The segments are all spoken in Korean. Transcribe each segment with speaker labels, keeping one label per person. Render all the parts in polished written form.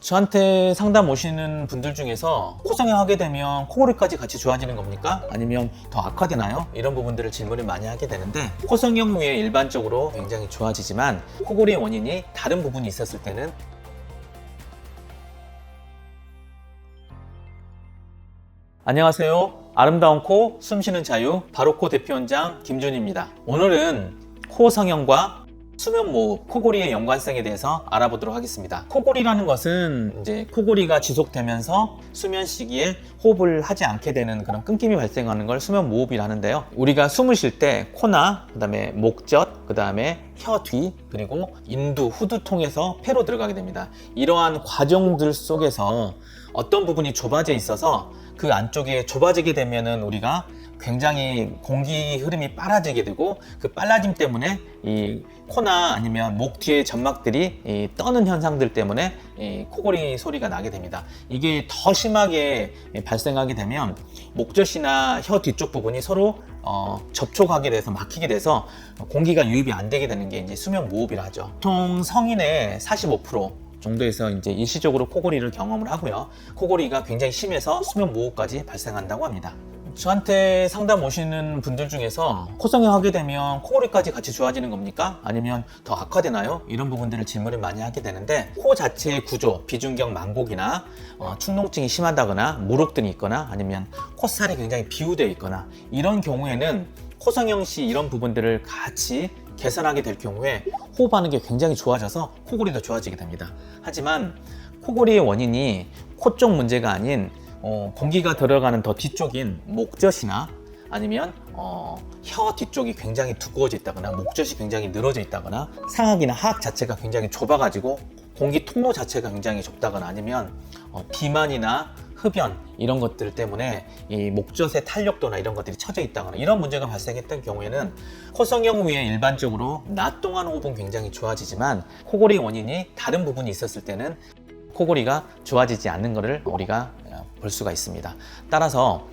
Speaker 1: 저한테 상담 오시는 분들 중에서 코성형 하게 되면 코골이까지 같이 좋아지는 겁니까? 아니면 더 악화되나요? 이런 부분들을 질문을 많이 하게 되는데, 코성형 후에 일반적으로 굉장히 좋아지지만 코골이의 원인이 다른 부분이 있었을 때는 안녕하세요. 아름다운 코, 숨쉬는 자유, 바로코 대표원장 김준입니다. 오늘은 코 성형과 수면 무호흡, 코골이의 연관성에 대해서 알아보도록 하겠습니다. 코골이라는 것은 이제 코골이가 지속되면서 수면 시기에 호흡을 하지 않게 되는 그런 끊김이 발생하는 걸 수면 무호흡이라 하는데요. 우리가 숨을 쉴 때 코나 그다음에 목젖, 그다음에 혀 뒤, 그리고 인두, 후두 통해서 폐로 들어가게 됩니다. 이러한 과정들 속에서 어떤 부분이 좁아져 있어서 그 안쪽에 좁아지게 되면은 우리가 굉장히 공기 흐름이 빨라지게 되고, 그 빨라짐 때문에 이 코나 아니면 목 뒤의 점막들이 이 떠는 현상들 때문에 이 코골이 소리가 나게 됩니다. 이게 더 심하게 발생하게 되면 목젖이나 혀 뒤쪽 부분이 서로 접촉하게 돼서 막히게 돼서 공기가 유입이 안 되게 되는 게 이제 수면 무호흡이라 하죠. 보통 성인의 45% 정도에서 이제 일시적으로 코골이를 경험을 하고요. 코골이가 굉장히 심해서 수면 무호흡까지 발생한다고 합니다. 저한테 상담 오시는 분들 중에서 코성형 하게 되면 코골이까지 같이 좋아지는 겁니까? 아니면 더 악화되나요? 이런 부분들을 질문을 많이 하게 되는데, 코 자체의 구조, 비중격 망곡이나 축농증이 심하다거나 물혹등이 있거나 아니면 콧살이 굉장히 비우되어 있거나 이런 경우에는 코성형 시 이런 부분들을 같이 개선하게 될 경우에 호흡하는 게 굉장히 좋아져서 코골이도 좋아지게 됩니다. 하지만 코골이의 원인이 코 쪽 문제가 아닌 공기가 들어가는 더 뒤쪽인 목젖이나 아니면 혀 뒤쪽이 굉장히 두꺼워져 있다거나 목젖이 굉장히 늘어져 있다거나 상악이나 하악 자체가 굉장히 좁아가지고 공기 통로 자체가 굉장히 좁다거나 아니면 비만이나 흡연 이런 것들 때문에 이 목젖의 탄력도나 이런 것들이 처져 있다거나 이런 문제가 발생했던 경우에는 코성형 후에 일반적으로 낮 동안 호흡은 굉장히 좋아지지만 코골이 원인이 다른 부분이 있었을 때는 코골이가 좋아지지 않는 것을 우리가 볼 수가 있습니다. 따라서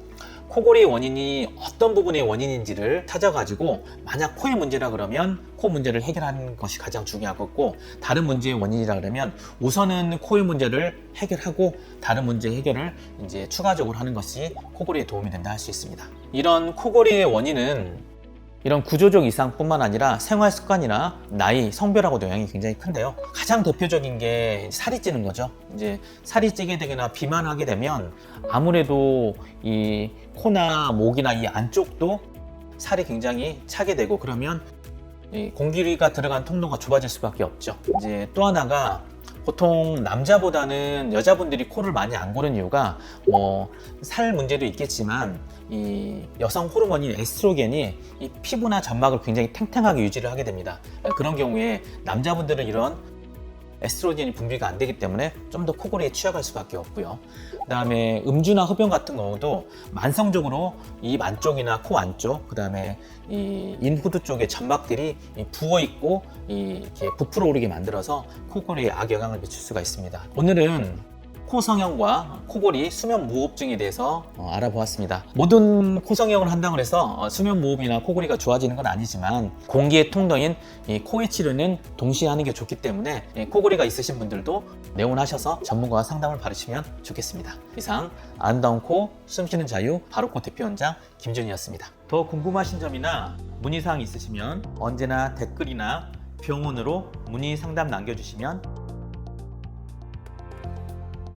Speaker 1: 코골이의 원인이 어떤 부분의 원인인지를 찾아가지고, 만약 코의 문제라 그러면 코 문제를 해결하는 것이 가장 중요하고, 다른 문제의 원인이라 그러면 우선은 코의 문제를 해결하고 다른 문제 해결을 이제 추가적으로 하는 것이 코골이에 도움이 된다 할 수 있습니다. 이런 코골이의 원인은 이런 구조적 이상뿐만 아니라 생활 습관이나 나이, 성별하고도 영향이 굉장히 큰데요. 가장 대표적인 게 살이 찌는 거죠. 이제 살이 찌게 되거나 비만하게 되면 아무래도 이 코나 목이나 이 안쪽도 살이 굉장히 차게 되고, 그러면 이 공기가 들어간 통로가 좁아질 수밖에 없죠. 이제 또 하나가, 보통 남자보다는 여자분들이 코를 많이 안 고는 이유가 살 문제도 있겠지만 이 여성 호르몬인 에스트로겐이 이 피부나 점막을 굉장히 탱탱하게 유지를 하게 됩니다. 그런 경우에 남자분들은 이런 에스트로겐이 분비가 안 되기 때문에 좀 더 코골이에 취약할 수밖에 없고요. 그 다음에 음주나 흡연 같은 경우도 만성적으로 입 안쪽이나 코 안쪽, 그 다음에 이 인후두 쪽에 점막들이 부어 있고 이렇게 부풀어 오르게 만들어서 코골이에 악영향을 미칠 수가 있습니다. 오늘은 코성형과 코골이, 수면 무호흡증에 대해서 알아보았습니다. 모든 코성형을 한다고 해서 수면 무호흡이나 코골이가 좋아지는 건 아니지만, 공기의 통로인 이 코의 치료는 동시에 하는 게 좋기 때문에 코골이가 있으신 분들도 내원하셔서 전문가와 상담을 받으시면 좋겠습니다. 이상 아름다운 코, 숨쉬는 자유, 바로코 대표원장 김준이었습니다. 더 궁금하신 점이나 문의사항 있으시면 언제나 댓글이나 병원으로 문의 상담 남겨주시면